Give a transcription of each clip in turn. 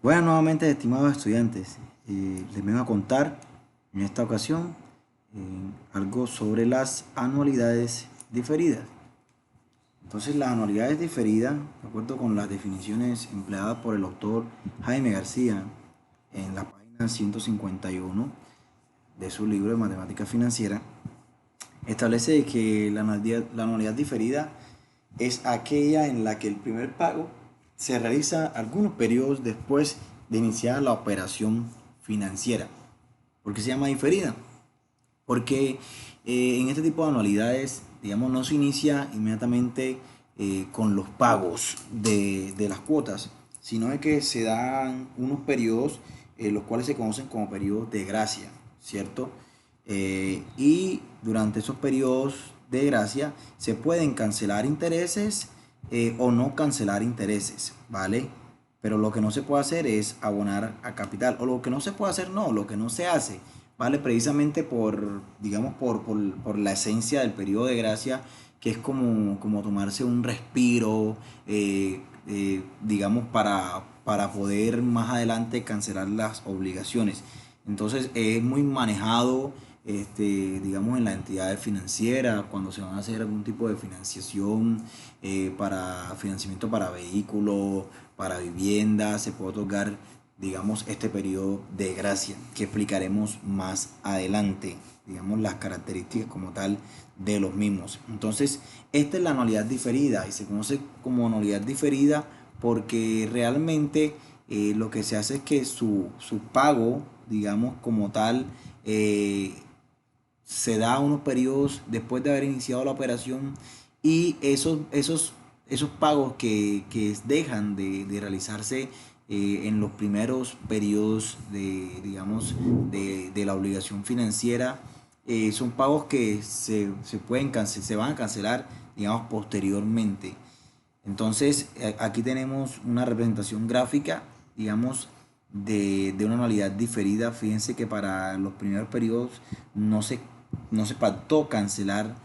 Bueno, nuevamente, estimados estudiantes, les vengo a contar en esta ocasión algo sobre las anualidades diferidas. Entonces, las anualidades diferidas, de acuerdo con las definiciones empleadas por el autor Jaime García en la página 151 de su libro de Matemática Financiera, establece que la anualidad diferida es aquella en la que el primer pago se realiza algunos periodos después de iniciar la operación financiera. ¿Por qué se llama diferida? Porque en este tipo de anualidades, digamos, no se inicia inmediatamente con los pagos de las cuotas, sino de que se dan unos periodos, los cuales se conocen como periodos de gracia, ¿cierto? Y durante esos periodos de gracia se pueden cancelar intereses o no cancelar intereses, ¿vale? Pero lo que no se puede hacer es abonar a capital, o lo que no se puede hacer, no, lo que no se hace, ¿vale? Precisamente por, digamos, por la esencia del periodo de gracia, que es como tomarse un respiro, digamos, para poder más adelante cancelar las obligaciones. Entonces es muy manejado, digamos, en las entidades financieras, cuando se van a hacer algún tipo de financiación, para financiamiento para vehículos, para vivienda, se puede otorgar, digamos, este periodo de gracia, que explicaremos más adelante, digamos, las características como tal de los mismos. Entonces, esta es la anualidad diferida y se conoce como anualidad diferida porque realmente lo que se hace es que su pago, digamos, como tal, se da unos periodos después de haber iniciado la operación, y esos pagos que dejan de realizarse en los primeros periodos de, digamos, de la obligación financiera, son pagos que se van a cancelar, digamos, posteriormente. Entonces, aquí tenemos una representación gráfica, digamos, de una anualidad diferida. Fíjense que para los primeros periodos no se, no se pactó cancelar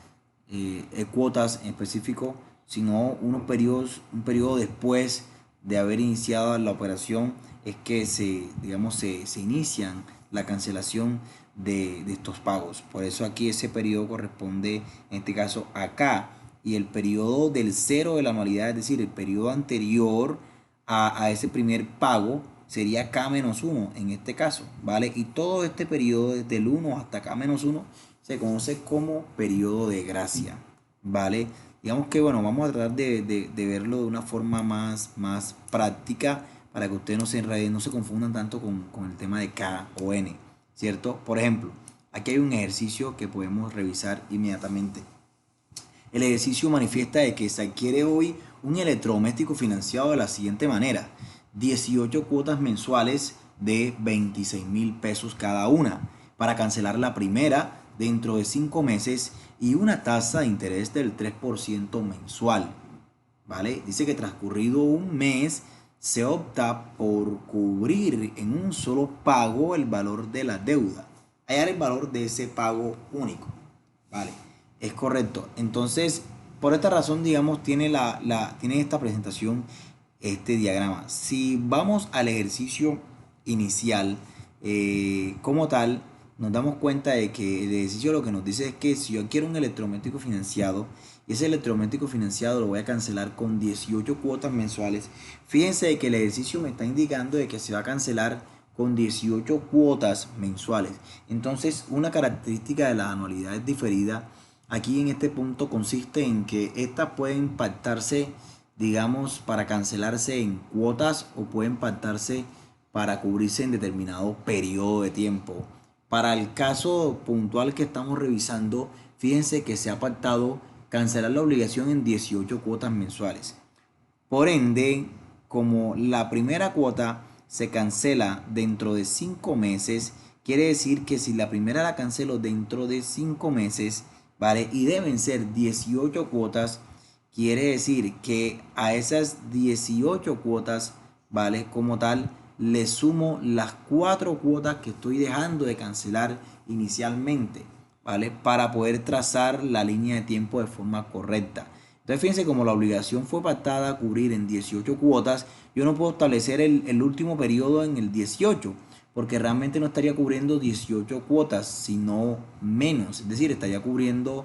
cuotas en específico, sino un periodo después de haber iniciado la operación es que digamos, se inician la cancelación de estos pagos. Por eso aquí ese periodo corresponde, en este caso, acá, y el periodo del cero de la anualidad, es decir, el periodo anterior a ese primer pago, sería K-1 en este caso, ¿vale? Y todo este periodo desde el 1 hasta K-1 se conoce como periodo de gracia, ¿vale? Digamos que, bueno, vamos a tratar de verlo de una forma más práctica para que ustedes no se enreden, no se confundan tanto con el tema de K o N, ¿cierto? Por ejemplo, aquí hay un ejercicio que podemos revisar inmediatamente. El ejercicio manifiesta de que se adquiere hoy un electrodoméstico financiado de la siguiente manera: 18 cuotas mensuales de 26.000 pesos cada una, para cancelar la primera dentro de 5 meses y una tasa de interés del 3% mensual. ¿Vale? Dice que transcurrido un mes se opta por cubrir en un solo pago el valor de la deuda, hallar el valor de ese pago único. ¿Vale? Es correcto. Entonces, por esta razón, digamos, tiene esta presentación, este diagrama. Si vamos al ejercicio inicial, como tal, nos damos cuenta de que el ejercicio lo que nos dice es que si yo quiero un electrodoméstico financiado, y ese electrodoméstico financiado lo voy a cancelar con 18 cuotas mensuales, fíjense de que el ejercicio me está indicando de que se va a cancelar con 18 cuotas mensuales. Entonces, una característica de las anualidades diferidas aquí en este punto consiste en que estas pueden pactarse, digamos, para cancelarse en cuotas, o pueden pactarse para cubrirse en determinado periodo de tiempo. Para el caso puntual que estamos revisando, fíjense que se ha pactado cancelar la obligación en 18 cuotas mensuales. Por ende, como la primera cuota se cancela dentro de 5 meses, quiere decir que si la primera la cancelo dentro de 5 meses, ¿vale? Y deben ser 18 cuotas, quiere decir que a esas 18 cuotas, ¿vale? Como tal, le sumo las 4 cuotas que estoy dejando de cancelar inicialmente, ¿vale? Para poder trazar la línea de tiempo de forma correcta. Entonces fíjense, como la obligación fue pactada a cubrir en 18 cuotas, yo no puedo establecer el último periodo en el 18, porque realmente no estaría cubriendo 18 cuotas, sino menos. Es decir, estaría cubriendo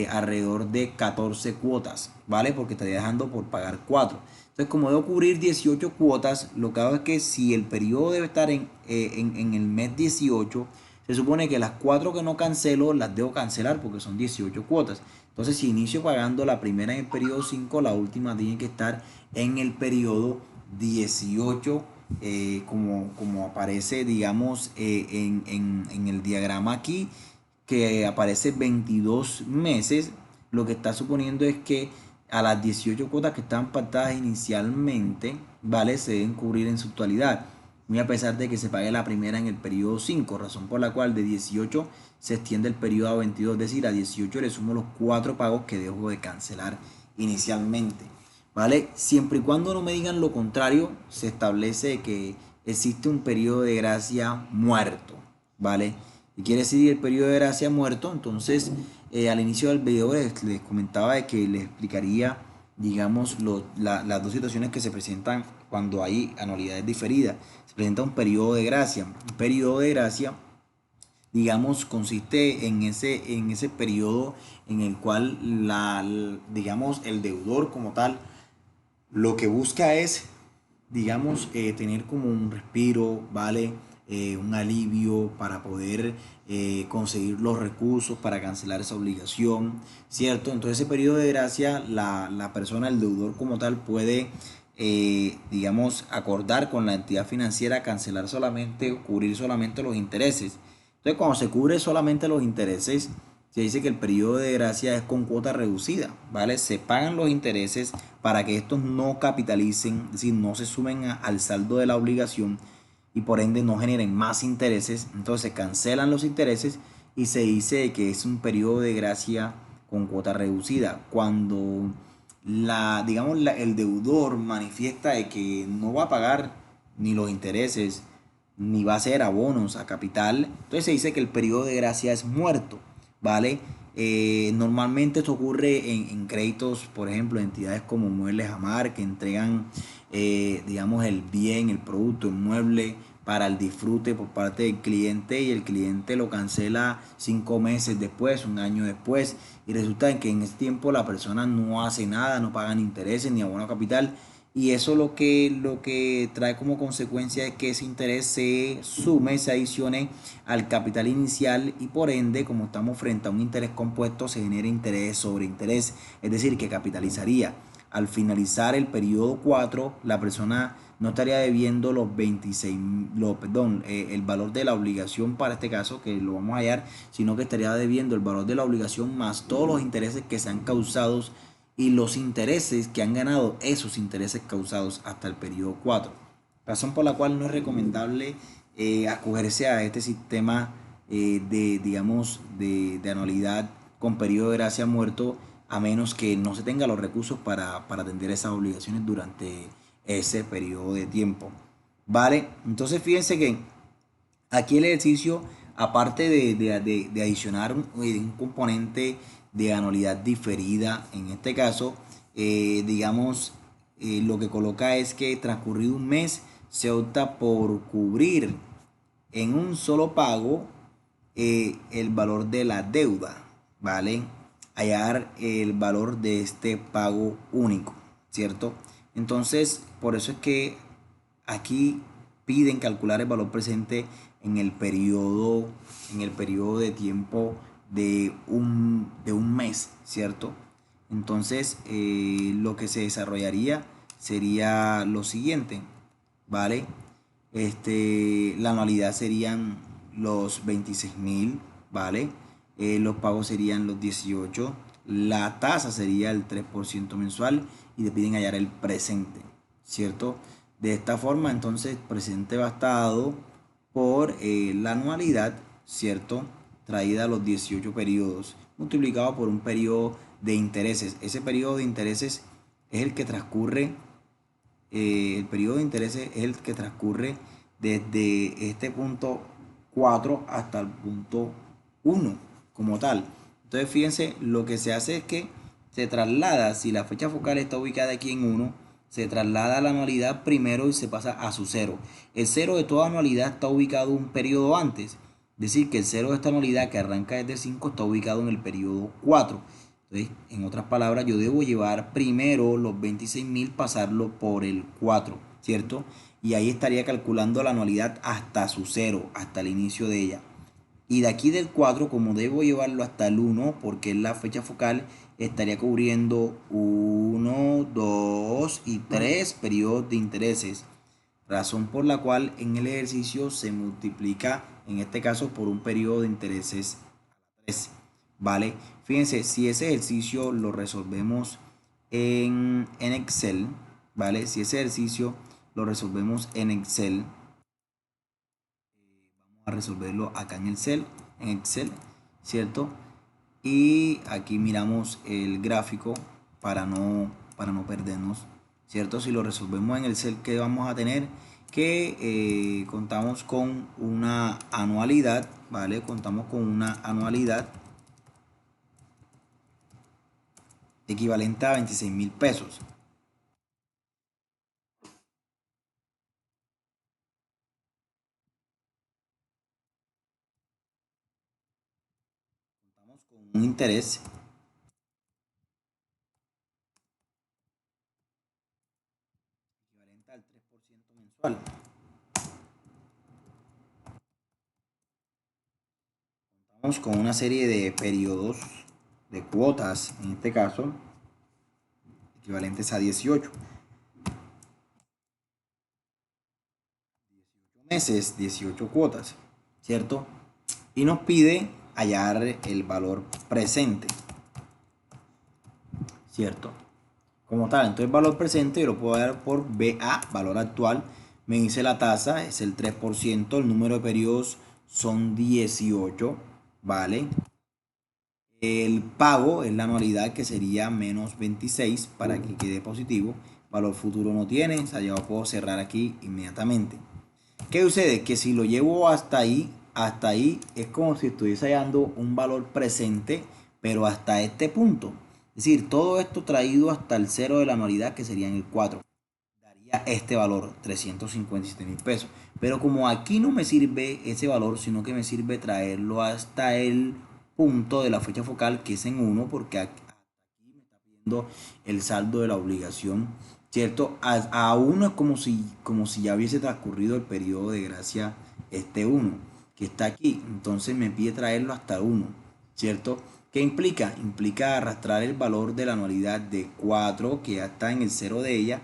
alrededor de 14 cuotas, ¿vale? Porque estaría dejando por pagar 4. Entonces, como debo cubrir 18 cuotas, lo que hago es que si el periodo debe estar en el mes 18, se supone que las 4 que no cancelo las debo cancelar porque son 18 cuotas. Entonces, si inicio pagando la primera en el periodo 5, la última tiene que estar en el periodo 18, como aparece, digamos, en el diagrama aquí, que aparece 22 meses. Lo que está suponiendo es que a las 18 cuotas que estaban pactadas inicialmente, ¿vale? Se deben cubrir en su totalidad, muy a pesar de que se pague la primera en el periodo 5, razón por la cual de 18 se extiende el periodo a 22, es decir, a 18 le sumo los 4 pagos que dejo de cancelar inicialmente, ¿vale? Siempre y cuando no me digan lo contrario, se establece que existe un periodo de gracia muerto, ¿vale? Y quiere decir el periodo de gracia muerto. Entonces, al inicio del video les comentaba de que les explicaría, digamos, las dos situaciones que se presentan cuando hay anualidades diferidas. Se presenta un periodo de gracia. Un periodo de gracia, digamos, consiste en ese periodo en el cual, digamos, el deudor como tal lo que busca es, digamos, tener como un respiro, ¿vale? Un alivio para poder conseguir los recursos para cancelar esa obligación, ¿cierto? Entonces ese periodo de gracia, la persona, el deudor como tal, puede, digamos, acordar con la entidad financiera cancelar solamente o cubrir solamente los intereses. Entonces cuando se cubre solamente los intereses, se dice que el periodo de gracia es con cuota reducida, ¿vale? Se pagan los intereses para que estos no capitalicen, es decir, no se sumen al saldo de la obligación y por ende no generen más intereses. Entonces se cancelan los intereses y se dice que es un periodo de gracia con cuota reducida. Cuando digamos, el deudor manifiesta de que no va a pagar ni los intereses, ni va a hacer abonos a capital, entonces se dice que el periodo de gracia es muerto, ¿vale? Normalmente esto ocurre en créditos, por ejemplo, entidades como Muebles Amar, que entregan, digamos, el bien, el producto, el mueble para el disfrute por parte del cliente, y el cliente lo cancela 5 meses después, un año después, y resulta en que en ese tiempo la persona no hace nada, no pagan intereses ni abono a capital, y eso lo que trae como consecuencia es que ese interés se sume, se adicione al capital inicial, y por ende, como estamos frente a un interés compuesto, se genera interés sobre interés, es decir, que capitalizaría. Al finalizar el periodo 4, la persona no estaría debiendo los 26, el valor de la obligación para este caso, que lo vamos a hallar, sino que estaría debiendo el valor de la obligación más todos los intereses que se han causado y los intereses que han ganado esos intereses causados hasta el periodo 4. Razón por la cual no es recomendable acogerse a este sistema digamos, de anualidad con periodo de gracia muerto, a menos que no se tenga los recursos para atender esas obligaciones durante ese periodo de tiempo. ¿Vale? Entonces fíjense que aquí el ejercicio, aparte de adicionar un componente de anualidad diferida, en este caso, digamos, lo que coloca es que transcurrido un mes se opta por cubrir en un solo pago el valor de la deuda, ¿vale? Hallar el valor de este pago único, ¿cierto? Entonces, por eso es que aquí piden calcular el valor presente en el periodo de tiempo de un mes, ¿cierto? Entonces, lo que se desarrollaría sería lo siguiente, ¿vale? La anualidad serían los 26.000, ¿vale? Los pagos serían los 18, la tasa sería el 3% mensual, y te piden hallar el presente, ¿cierto? De esta forma, entonces, presente bastado por la anualidad, ¿cierto? Traída a los 18 periodos, multiplicado por un periodo de intereses. Ese periodo de intereses es el que transcurre, el periodo de intereses es el que transcurre desde este punto 4 hasta el punto 1 como tal. Entonces, fíjense, lo que se hace es que se traslada, si la fecha focal está ubicada aquí en 1, se traslada a la anualidad primero y se pasa a su cero. El cero de toda anualidad está ubicado un periodo antes. Es decir, que el cero de esta anualidad que arranca desde 5 está ubicado en el periodo 4. Entonces, en otras palabras, yo debo llevar primero los 26.000, pasarlo por el 4, ¿cierto? Y ahí estaría calculando la anualidad hasta su cero, hasta el inicio de ella. Y de aquí del 4, como debo llevarlo hasta el 1, porque es la fecha focal, estaría cubriendo 1, 2 y 3 periodos de intereses. Razón por la cual en el ejercicio se multiplica, en este caso, por un periodo de intereses 3. ¿Vale? Fíjense, si ese ejercicio lo resolvemos en Excel, ¿vale? Si ese ejercicio lo resolvemos en Excel, a resolverlo acá en Excel, ¿cierto? Y aquí miramos el gráfico para no perdernos, ¿cierto? Si lo resolvemos en Excel, ¿qué vamos a tener? Que contamos con una anualidad, ¿vale? Contamos con una anualidad equivalente a 26.000 pesos. Contamos con un interés equivalente al 3% mensual. Contamos con una serie de periodos de cuotas, en este caso, equivalentes a 18 meses, 18 cuotas, ¿cierto? Y nos pide hallar el valor presente, ¿cierto? Como tal, entonces el valor presente yo lo puedo dar por BA, valor actual. Me dice la tasa, es el 3%, el número de periodos son 18, ¿vale? El pago es la anualidad, que sería menos 26 para que quede positivo. Valor futuro no tiene, o sea, yo puedo cerrar aquí inmediatamente. ¿Qué sucede? Que si lo llevo hasta ahí es como si estuviese hallando un valor presente, pero hasta este punto. Es decir, todo esto traído hasta el cero de la anualidad, que sería en el 4, daría este valor, 357.000 pesos. Pero como aquí no me sirve ese valor, sino que me sirve traerlo hasta el punto de la fecha focal, que es en 1, porque aquí me está pidiendo el saldo de la obligación, ¿cierto? A 1 es como si ya hubiese transcurrido el periodo de gracia, este 1 que está aquí. Entonces me pide traerlo hasta 1, ¿cierto? ¿Qué implica? Implica arrastrar el valor de la anualidad de 4, que ya está en el cero de ella,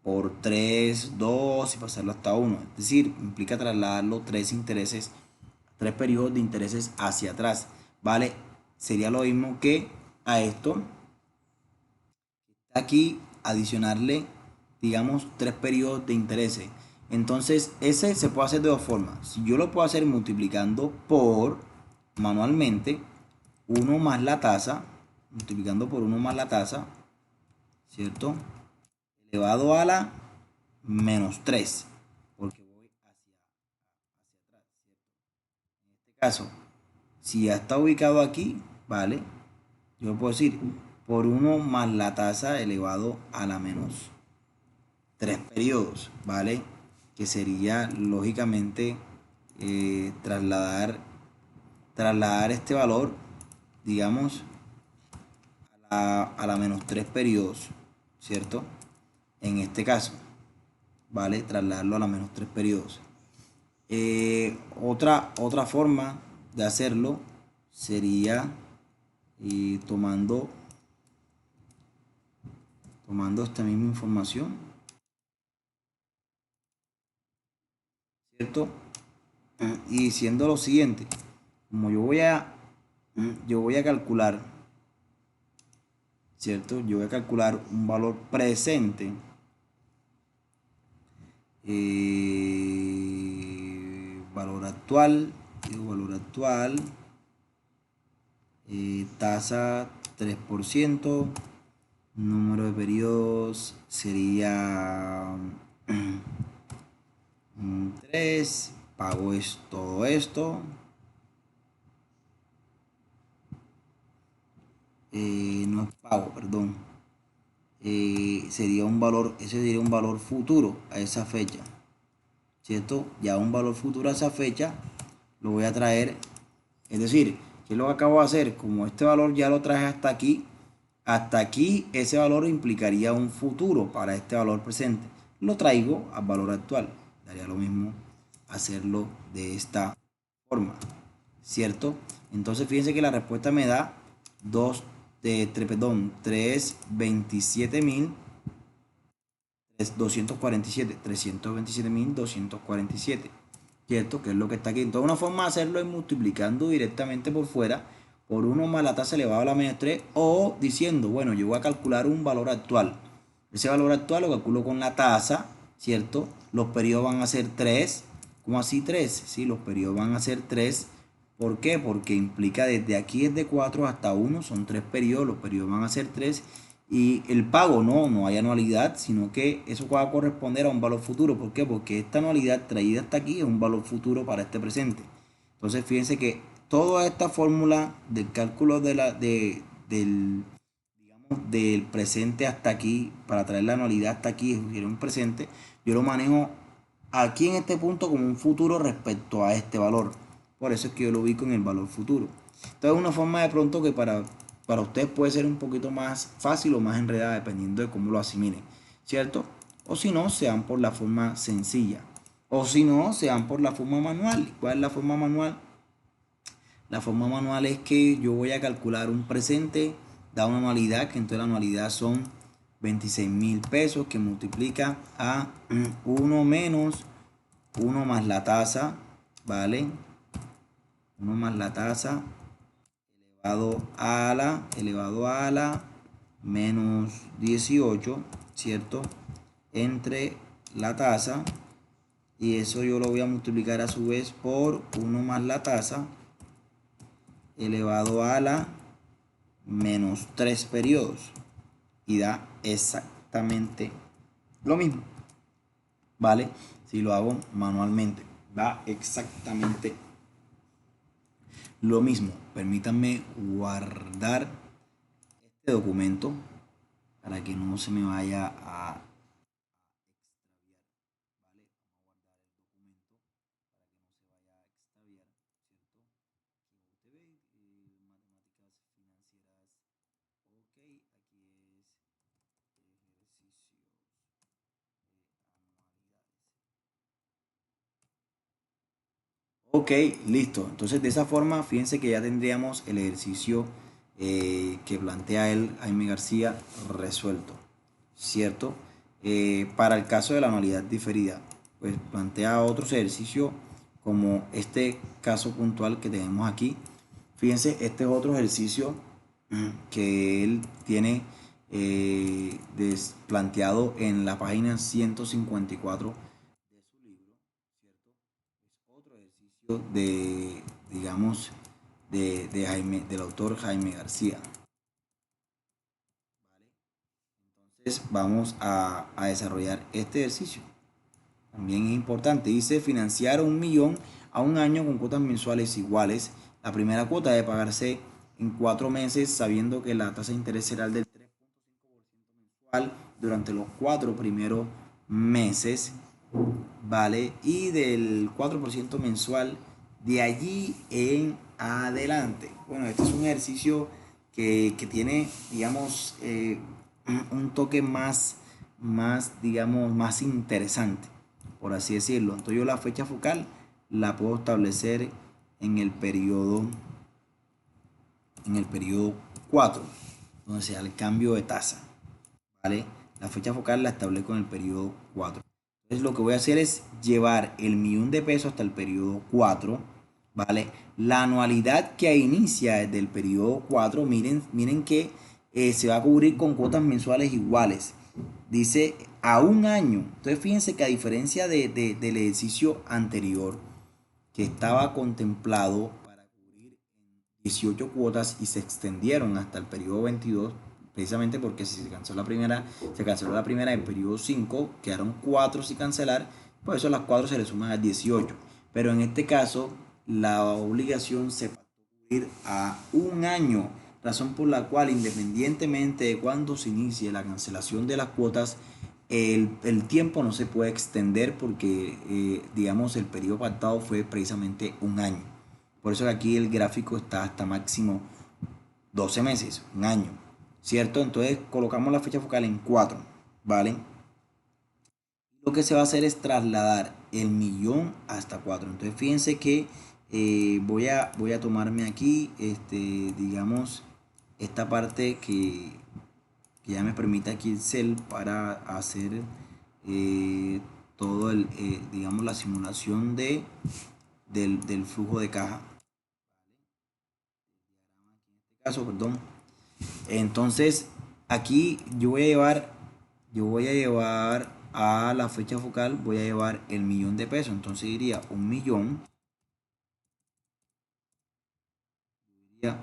por 3 2 y pasarlo hasta 1. Es decir, implica trasladarlo 3 intereses, 3 periodos de intereses hacia atrás, ¿vale? Sería lo mismo que a esto, aquí adicionarle, digamos, 3 periodos de intereses. Entonces, ese se puede hacer de dos formas. Si yo lo puedo hacer multiplicando por, manualmente, 1 más la tasa, multiplicando por 1 más la tasa, ¿cierto? Elevado a la menos 3, porque voy hacia atrás, ¿cierto? En este caso, si ya está ubicado aquí, ¿vale? Yo puedo decir por 1 más la tasa elevado a la menos 3 periodos, ¿vale? Que sería lógicamente trasladar este valor, digamos, a la menos 3 periodos, ¿cierto? En este caso, ¿vale? Trasladarlo a la menos 3 periodos. Otra forma de hacerlo sería tomando esta misma información, ¿cierto? Y diciendo lo siguiente, como yo voy a calcular, ¿cierto? Yo voy a calcular un valor presente, valor actual, tasa 3%, número de periodos sería 3, pago es todo esto, no es pago, perdón, sería un valor, ese sería un valor futuro a esa fecha, ¿cierto? Ya un valor futuro a esa fecha lo voy a traer, es decir, ¿qué es lo que acabo de hacer? Como este valor ya lo traje hasta aquí ese valor implicaría un futuro para este valor presente. Lo traigo al valor actual. Daría lo mismo hacerlo de esta forma, ¿cierto? Entonces fíjense que la respuesta me da 2 de, perdón, 327.247, ¿cierto? Que es lo que está aquí. Entonces una forma de hacerlo es multiplicando directamente por fuera por 1 más la tasa elevada a la menos 3 o diciendo, bueno, yo voy a calcular un valor actual. Ese valor actual lo calculo con la tasa, ¿cierto? Los periodos van a ser 3. ¿Cómo así 3? Sí, los periodos van a ser 3. ¿Por qué? Porque implica desde aquí es de 4 hasta 1, son 3 periodos, los periodos van a ser 3. Y el pago no hay anualidad, sino que eso va a corresponder a un valor futuro. ¿Por qué? Porque esta anualidad traída hasta aquí es un valor futuro para este presente. Entonces fíjense que toda esta fórmula del cálculo del, digamos, del presente hasta aquí, para traer la anualidad hasta aquí, es un presente, yo lo manejo aquí en este punto como un futuro respecto a este valor. Por eso es que yo lo ubico en el valor futuro. Entonces una forma de pronto que para ustedes puede ser un poquito más fácil o más enredada dependiendo de cómo lo asimilen, ¿cierto? O si no, sean por la forma sencilla. O si no, sean por la forma manual. ¿Cuál es la forma manual? La forma manual es que yo voy a calcular un presente, da una anualidad, que entonces la anualidad son 26.000 pesos, que multiplica a 1 menos 1 más la tasa, ¿vale? 1 más la tasa elevado a la menos 18, ¿cierto? Entre la tasa, y eso yo lo voy a multiplicar a su vez por 1 más la tasa elevado a la menos 3 periodos, y da exactamente lo mismo, ¿vale? Si lo hago manualmente, da exactamente lo mismo. Permítanme guardar este documento para que no se me vaya a Ok, listo. Entonces de esa forma, fíjense que ya tendríamos el ejercicio que plantea él, Jaime García, resuelto, ¿cierto? Para el caso de la anualidad diferida, pues plantea otros ejercicios como este caso puntual que tenemos aquí. Fíjense, este es otro ejercicio que él tiene planteado en la página 154 de su libro, ¿cierto? Es otro ejercicio digamos, del autor Jaime García. ¿Vale? Entonces vamos a desarrollar este ejercicio. También es importante, dice financiar 1.000.000 a un año con cuotas mensuales iguales. La primera cuota debe pagarse en 4 meses, sabiendo que la tasa de interés será el del 3.5% mensual durante los 4 primeros meses, ¿vale? Y del 4% mensual de allí en adelante. Bueno, este es un ejercicio que tiene, digamos, un toque digamos, más interesante, por así decirlo. Entonces yo la fecha focal la puedo establecer en el periodo, en el periodo 4, donde sea el cambio de tasa, ¿vale? La fecha focal la establezco en el periodo 4. Entonces lo que voy a hacer es llevar el 1.000.000 de pesos hasta el periodo 4, ¿vale? La anualidad que inicia desde el periodo 4, miren que se va a cubrir con cuotas mensuales iguales. Dice a un año. Entonces fíjense que a diferencia del ejercicio anterior, que estaba contemplado para cubrir 18 cuotas y se extendieron hasta el periodo 22, precisamente porque si se canceló la primera en periodo 5, quedaron 4 sin cancelar, por eso las 4 se le suman a 18. Pero en este caso, la obligación se va a cubrir a un año. razón por la cual, independientemente de cuándo se inicie la cancelación de las cuotas, el tiempo no se puede extender porque, digamos, el periodo pactado fue precisamente un año. Por eso que aquí el gráfico está hasta máximo 12 meses, un año, ¿cierto? Entonces colocamos la fecha focal en 4, ¿vale? Lo que se va a hacer es trasladar el millón hasta 4. Entonces fíjense que voy a tomarme aquí, digamos, esta parte que ya me permite aquí el cel para hacer todo digamos, la simulación del flujo de caja. En este caso, perdón. Entonces, aquí yo voy a llevar a la fecha focal, voy a llevar el millón de pesos. Entonces diría un millón, está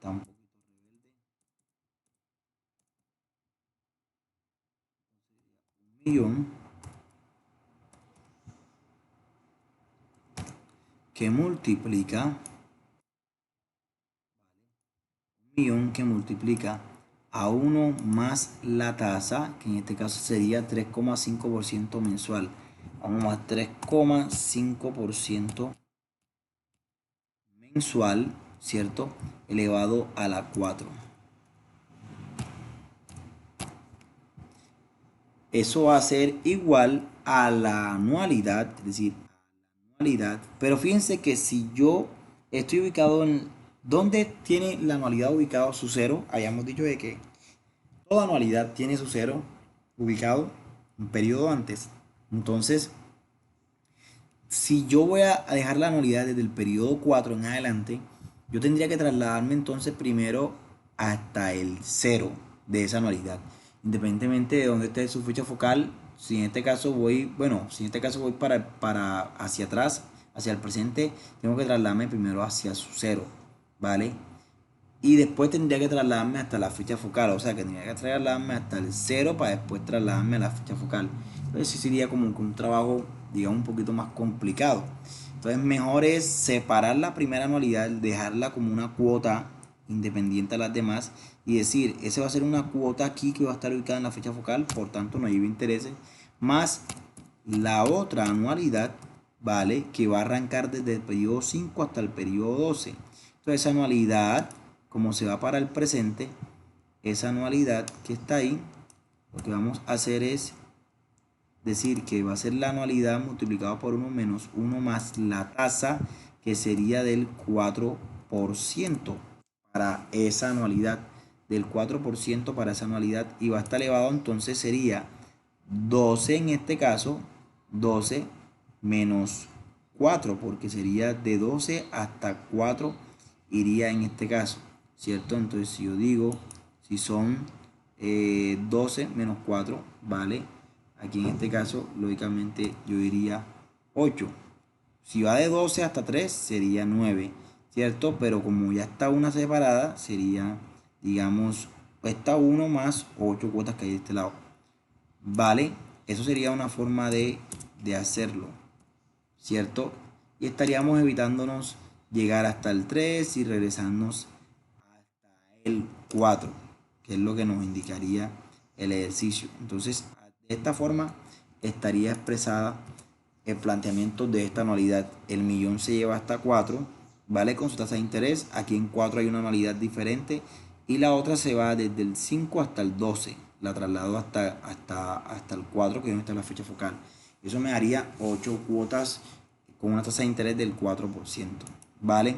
un poquito millón que multiplica, que multiplica a uno más la tasa, que en este caso sería 3,5% mensual, a 1 más 3,5% mensual, ¿cierto? Elevado a la 4. Eso va a ser igual a la anualidad, es decir, anualidad. Pero fíjense que si yo estoy ubicado en donde tiene la anualidad ubicado su cero, hayamos dicho de que toda anualidad tiene su cero ubicado un periodo antes. Entonces, si yo voy a dejar la anualidad desde el periodo 4 en adelante, yo tendría que trasladarme entonces primero hasta el cero de esa anualidad. Independientemente de dónde esté su fecha focal, si en este caso voy, bueno, si en este caso voy para hacia atrás, hacia el presente, tengo que trasladarme primero hacia su cero, ¿vale? Y después tendría que trasladarme hasta la fecha focal, o sea que tendría que trasladarme hasta el cero para después trasladarme a la fecha focal. Entonces sí sería como que un trabajo, digamos, un poquito más complicado. Entonces mejor es separar la primera anualidad, dejarla como una cuota independiente a las demás y decir, ese va a ser una cuota aquí que va a estar ubicada en la fecha focal, por tanto no lleva intereses, más la otra anualidad, ¿vale? Que va a arrancar desde el periodo 5 hasta el periodo 12. Entonces esa anualidad, como se va para el presente, esa anualidad que está ahí, lo que vamos a hacer es decir que va a ser la anualidad multiplicado por 1 menos 1 más la tasa, que sería del 4% para esa anualidad, del 4% para esa anualidad, y va a estar elevado, entonces sería 12 en este caso, 12 menos 4, porque sería de 12 hasta 4 iría en este caso, ¿cierto? Entonces si yo digo, si son 12 menos 4, ¿vale? Aquí en este caso, lógicamente yo diría 8. Si va de 12 hasta 3 sería 9, ¿cierto? Pero como ya está una separada, sería, digamos, esta 1 más 8 cuotas que hay de este lado. ¿Vale? Eso sería una forma de hacerlo, ¿cierto? Y estaríamos evitándonos llegar hasta el 3 y regresarnos hasta el 4, que es lo que nos indicaría el ejercicio. Entonces, de esta forma estaría expresada el planteamiento de esta anualidad. El millón se lleva hasta 4, ¿vale? Con su tasa de interés. Aquí en 4 hay una anualidad diferente y la otra se va desde el 5 hasta el 12. La traslado hasta el 4, que es donde está la fecha focal. Eso me daría 8 cuotas con una tasa de interés del 4%, ¿vale?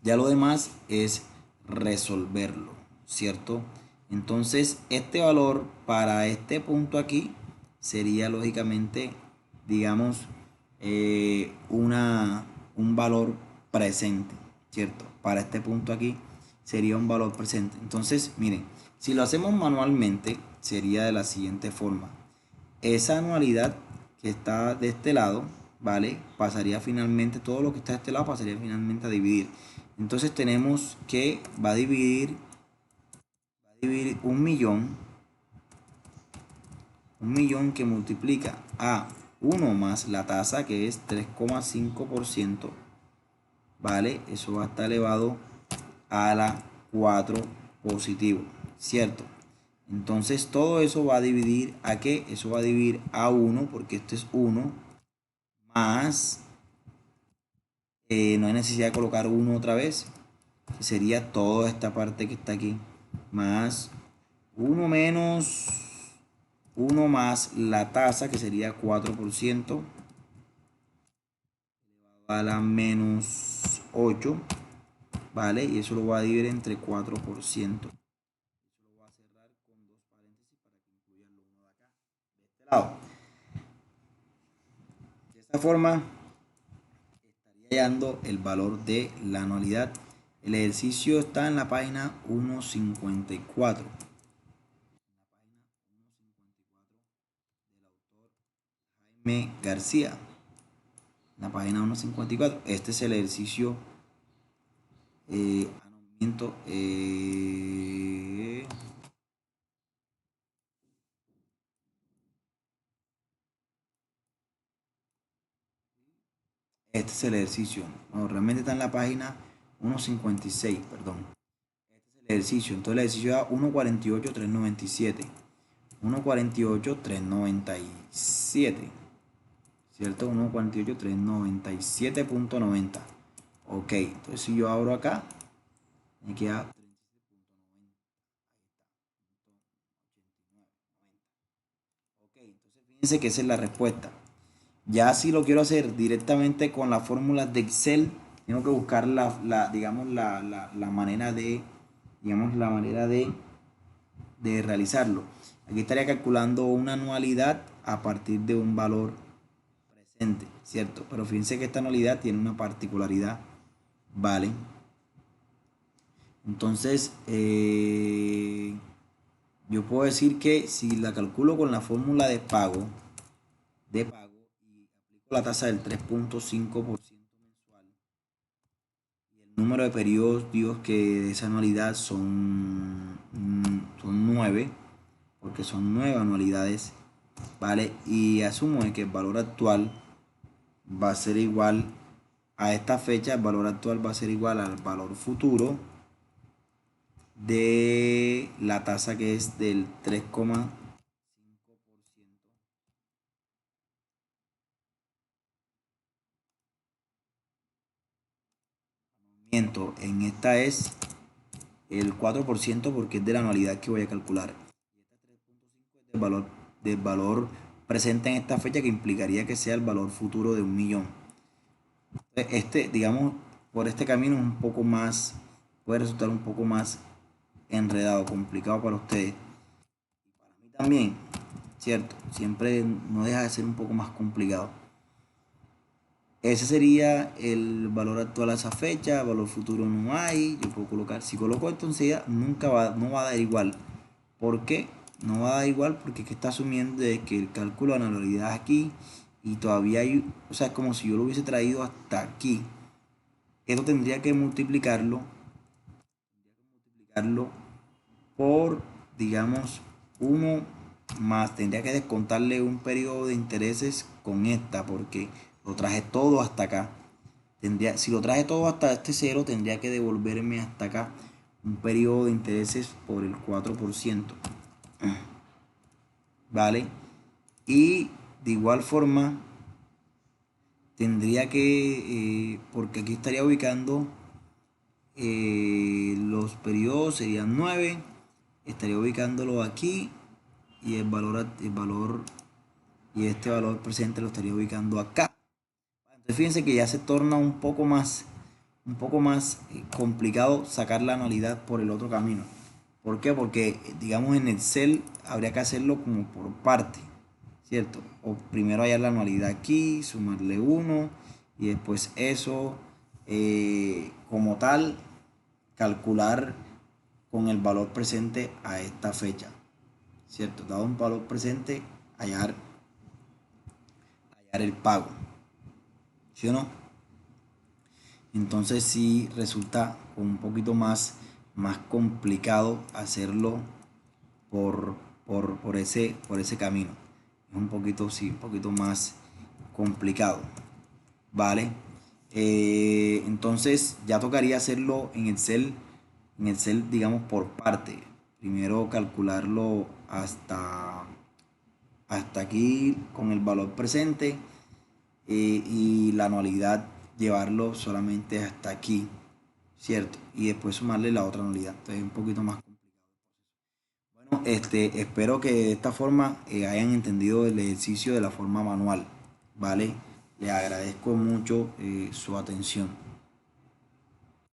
Ya lo demás es resolverlo, ¿cierto? Entonces, este valor para este punto aquí sería lógicamente, digamos, un valor presente, ¿cierto? Para este punto aquí sería un valor presente. Entonces, miren, si lo hacemos manualmente, sería de la siguiente forma. Esa anualidad que está de este lado, ¿vale? Pasaría finalmente, todo lo que está de este lado pasaría finalmente a dividir. Entonces tenemos que va a dividir dividir un millón que multiplica a 1 más la tasa, que es 3,5%, ¿vale? Eso va a estar elevado a la 4 positivo, ¿cierto? Entonces todo eso va a dividir a qué? Eso va a dividir a 1, porque esto es 1, más, no hay necesidad de colocar 1 otra vez, que sería toda esta parte que está aquí, más 1 menos 1 más la tasa, que sería 4%, a la menos 8, ¿vale? Y eso lo va a dividir entre 4%. Eso lo voy a cerrar con dos paréntesis para que incluya lo uno de acá, de este lado. De esta forma estaría hallando el valor de la anualidad. El ejercicio está en la página 154. Del autor Jaime García. La página 154. Este es el ejercicio anualamiento. Este es el ejercicio. No, realmente está en la página 156, perdón. Este es el ejercicio. Entonces el ejercicio da 1,48,397. 1,48,397. ¿Cierto? 1,48,397.90. Ok, entonces si yo abro acá, me queda 37.90. Ok, entonces fíjense que esa es la respuesta. Ya si lo quiero hacer directamente con las fórmulas de Excel, tengo que buscar digamos, la manera de realizarlo. Aquí estaría calculando una anualidad a partir de un valor presente, ¿cierto? Pero fíjense que esta anualidad tiene una particularidad, ¿vale? Entonces, yo puedo decir que si la calculo con la fórmula de pago y aplico la tasa del 3,5% mensual, y el número de periodos, digo que de esa anualidad son 9, porque son 9 anualidades, ¿vale? Y asumo que el valor actual va a ser igual a esta fecha, el valor actual va a ser igual al valor futuro de la tasa, que es del 3,5%. En esta es el 4%, porque es de la anualidad que voy a calcular. Y esta 3,5 es del valor presente en esta fecha, que implicaría que sea el valor futuro de 1.000.000. Digamos, por este camino es un poco más, puede resultar un poco más enredado, complicado para ustedes. Y para mí también, ¿cierto? Siempre no deja de ser un poco más complicado. Ese sería el valor actual a esa fecha, valor futuro no hay. Yo puedo colocar, si coloco esto enseguida, no va a dar igual. ¿Por qué? No va a dar igual porque está asumiendo de que el cálculo de anualidad aquí y todavía hay, o sea, es como si yo lo hubiese traído hasta aquí. Esto tendría que multiplicarlo por, digamos, 1 más, tendría que descontarle un periodo de intereses con esta, porque lo traje todo hasta acá. Si lo traje todo hasta este cero, tendría que devolverme hasta acá un periodo de intereses por el 4%, ¿vale? Y de igual forma, tendría que, porque aquí estaría ubicando, los periodos serían 9, estaría ubicándolo aquí, y el valor y este valor presente lo estaría ubicando acá. Entonces fíjense que ya se torna un poco más complicado sacar la anualidad por el otro camino. ¿Por qué? Porque digamos en Excel habría que hacerlo como por parte, ¿cierto? O primero hallar la anualidad aquí, sumarle 1 y después eso, como tal, calcular con el valor presente a esta fecha, ¿cierto? Dado un valor presente, hallar el pago, ¿sí o no? Entonces sí resulta un poquito más más complicado hacerlo por, por ese camino. Es un poquito, sí, un poquito más complicado, ¿vale? Entonces ya tocaría hacerlo en Excel, digamos, por parte. Primero calcularlo hasta aquí con el valor presente, y la anualidad llevarlo solamente hasta aquí, ¿cierto? Y después sumarle la otra anualidad. Entonces es un poquito más complicado. Bueno, espero que de esta forma hayan entendido el ejercicio de la forma manual, ¿vale? Les agradezco mucho su atención.